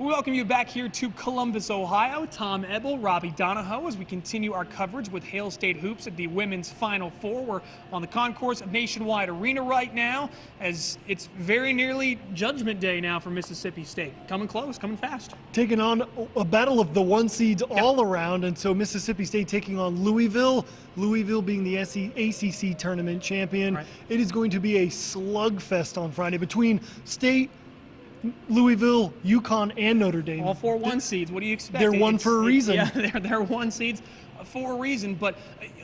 We welcome you back here to Columbus, Ohio. Tom Ebel, Robby Donahoe, as we continue our coverage with HailState Hoops at the women's Final Four. We're on the concourse of Nationwide Arena right now, as it's very nearly Judgment Day now for Mississippi State. Coming close, coming fast. Taking on a battle of the one seeds all around, and so Mississippi State taking on Louisville. Louisville being the ACC tournament champion. Right. It is going to be a slugfest on Friday between State, Louisville, UConn, and Notre Dame. All 4 one seeds. What do you expect? They're one for a reason. Yeah, they're one seeds for a reason. But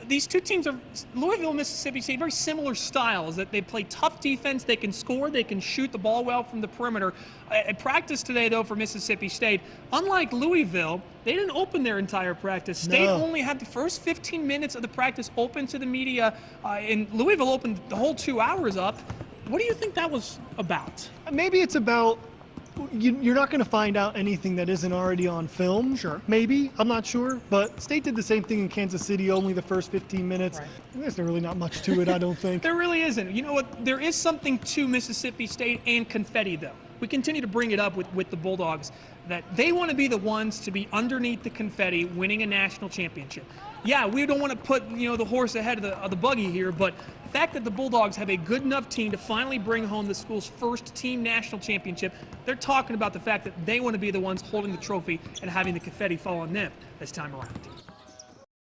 these two teams are, Louisville and Mississippi State, very similar styles. That they play tough defense, they can score, they can shoot the ball well from the perimeter. At practice today, though, for Mississippi State, unlike Louisville, they didn't open their entire practice. State only had the first 15 minutes of the practice open to the media, and Louisville opened the whole 2 hours up. What do you think that was about? Maybe it's about, you're not going to find out anything that isn't already on film. Sure. Maybe. I'm not sure. But State did the same thing in Kansas City, only the first 15 minutes. Right. There's really not much to it, I don't think. There really isn't. You know what? There is something to Mississippi State and confetti, though. We continue to bring it up with the Bulldogs, that they want to be the ones to be underneath the confetti winning a national championship. Yeah, we don't want to put the horse ahead of the buggy here, but the fact that the Bulldogs have a good enough team to finally bring home the school's first team national championship, they're talking about the fact that they want to be the ones holding the trophy and having the confetti fall on them this time around.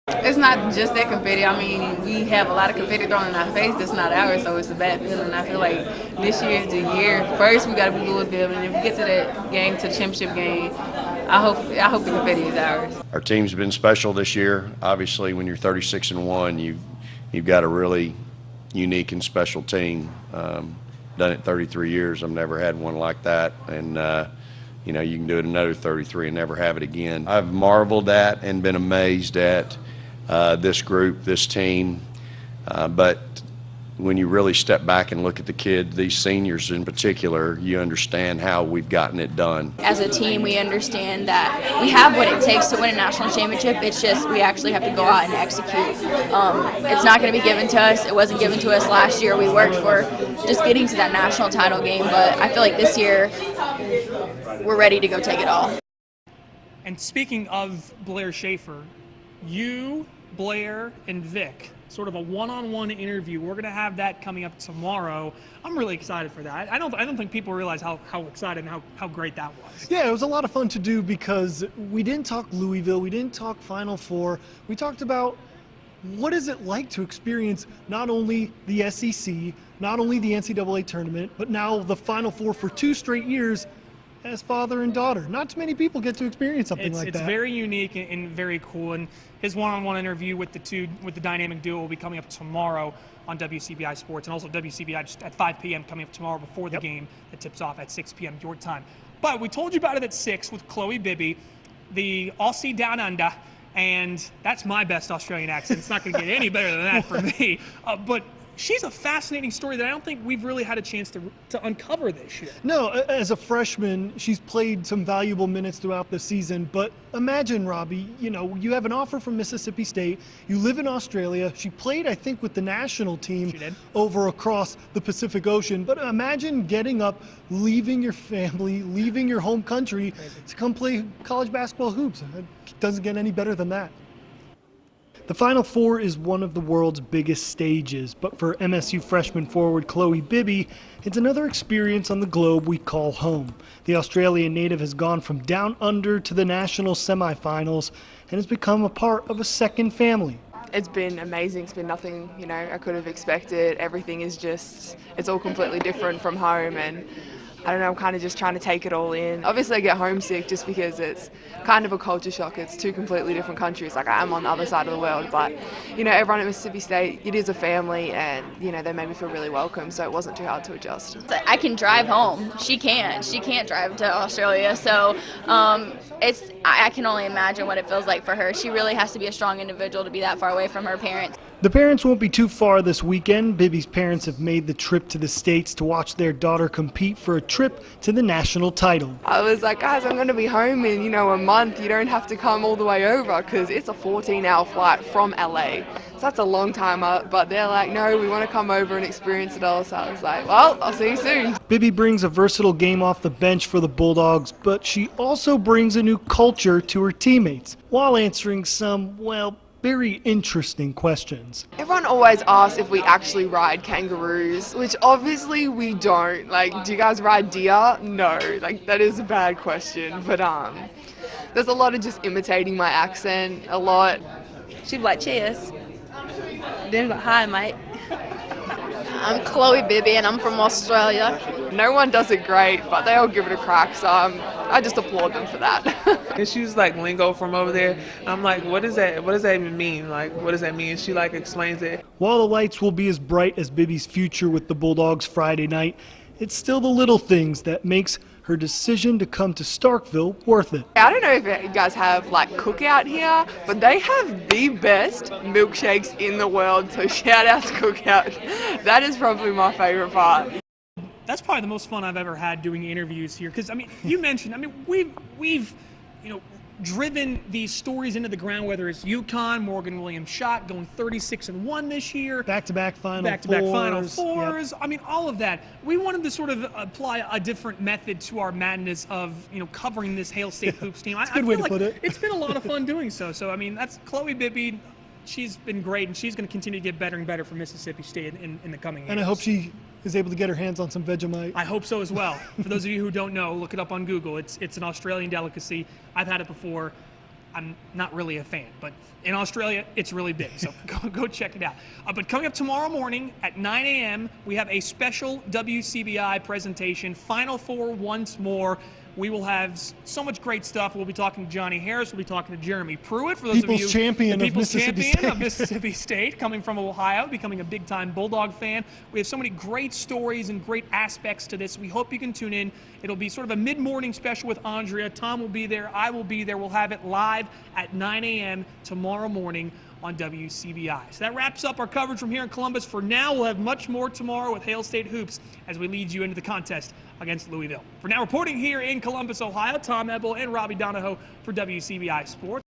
It's not just that confetti. I mean, we have a lot of confetti thrown in our face that's not ours, so it's a bad feeling. I feel like this year is the year. First, we got to be Louisville, and if we get to that game, to the championship game, I hope the confetti is ours. Our team's been special this year. Obviously, when you're 36-1, you've got a really unique and special team. Done it 33 years. I've never had one like that, and you can do it another 33 and never have it again. I've marveled at and been amazed at this group, this team, but when you really step back and look at the kids, these seniors in particular, you understand how we've gotten it done. As a team, we understand that we have what it takes to win a national championship. It's just we actually have to go out and execute. It's not going to be given to us. It wasn't given to us last year. We worked for just getting to that national title game, but I feel like this year we're ready to go take it all. And speaking of Blair Schaefer, you, Blair, and Vic, sort of a one-on-one interview. We're going to have that coming up tomorrow. I'm really excited for that. I don't think people realize how excited and how great that was. Yeah, it was a lot of fun to do because we didn't talk Louisville, we didn't talk Final Four. We talked about what is it like to experience not only the SEC, not only the NCAA tournament, but now the Final Four for 2 straight years as father and daughter. Not too many people get to experience something like that. It's very unique and very cool. And his one-on-one interview with the dynamic duo will be coming up tomorrow on WCBI Sports, and also WCBI just at 5 p.m. coming up tomorrow before the game that tips off at 6 p.m. your time. But we told you about it at 6 with Chloe Bibby, the Aussie Down Under, and that's my best Australian accent. It's not going to get any better than that for me. But she's a fascinating story that I don't think we've really had a chance to uncover this year. No, as a freshman, she's played some valuable minutes throughout the season, but imagine, Robby, you have an offer from Mississippi State, you live in Australia, she played, I think, with the national team over across the Pacific Ocean, but imagine getting up, leaving your family, leaving your home country to come play college basketball hoops. It doesn't get any better than that. The Final Four is one of the world's biggest stages, but for MSU freshman forward Chloe Bibby, it's another experience on the globe we call home. The Australian native has gone from down under to the national semifinals and has become a part of a second family. It's been amazing. It's been nothing, I could have expected. Everything is it's all completely different from home, and I don't know, I'm kind of just trying to take it all in. Obviously I get homesick just because it's kind of a culture shock. It's 2 completely different countries. Like, I am on the other side of the world, but everyone at Mississippi State, it is a family, and they made me feel really welcome, so it wasn't too hard to adjust. I can drive home. She can't drive to Australia, so I can only imagine what it feels like for her. She really has to be a strong individual to be that far away from her parents. The parents won't be too far this weekend. Bibby's parents have made the trip to the States to watch their daughter compete for a trip to the national title. I was like, guys, I'm going to be home in, a month. You don't have to come all the way over because it's a 14-hour flight from LA. So that's a long time up. But they're like, no, we want to come over and experience it all. So I was like, well, I'll see you soon. Bibby brings a versatile game off the bench for the Bulldogs, but she also brings a new culture to her teammates while answering some, well, very interesting questions. Everyone always asks if we actually ride kangaroos, which obviously we don't. Like, do you guys ride deer? No, like that is a bad question. But there's a lot of just imitating my accent, a lot. She'd be like, cheers. Then be like, hi, mate. I'm Chloe Bibby and I'm from Australia. No one does it great, but they all give it a crack, so I just applaud them for that. And she was like lingo from over there. I'm like, what is that? What does that even mean? Like, what does that mean? She like explains it. While the lights will be as bright as Bibby's future with the Bulldogs Friday night, it's still the little things that makes her decision to come to Starkville worth it. I don't know if you guys have like Cookout here, but they have the best milkshakes in the world, so shout out to Cookout. That is probably my favorite part. That's probably the most fun I've ever had doing interviews here. Because, you mentioned, we've driven these stories into the ground, whether it's UConn, Morgan Williams shot, going 36-1 this year. Back-to-back Final Fours. Yep. All of that. We wanted to sort of apply a different method to our madness of, covering this HailState hoops team. That's a good way to put it. It's been a lot of fun doing so. So, that's Chloe Bibby. She's been great, and she's going to continue to get better and better for Mississippi State in the coming years. And I hope she is able to get her hands on some Vegemite. I hope so as well. For those of you who don't know, look it up on Google. It's an Australian delicacy. I've had it before. I'm not really a fan, but in Australia, it's really big. So go check it out. But coming up tomorrow morning at 9 a.m., we have a special WCBI presentation, Final Four once more. We will have so much great stuff. We'll be talking to Johnny Harris. We'll be talking to Jeremy Pruitt. For those of you, People's champion of Mississippi State, coming from Ohio, becoming a big-time Bulldog fan. We have so many great stories and great aspects to this. We hope you can tune in. It'll be sort of a mid-morning special with Andrea. Tom will be there. I will be there. We'll have it live at 9 a.m. tomorrow morning on WCBI. So that wraps up our coverage from here in Columbus. For now, we'll have much more tomorrow with HailState Hoops as we lead you into the contest against Louisville. For now, reporting here in Columbus, Ohio, Tom Ebel and Robby Donahoe for WCBI Sports.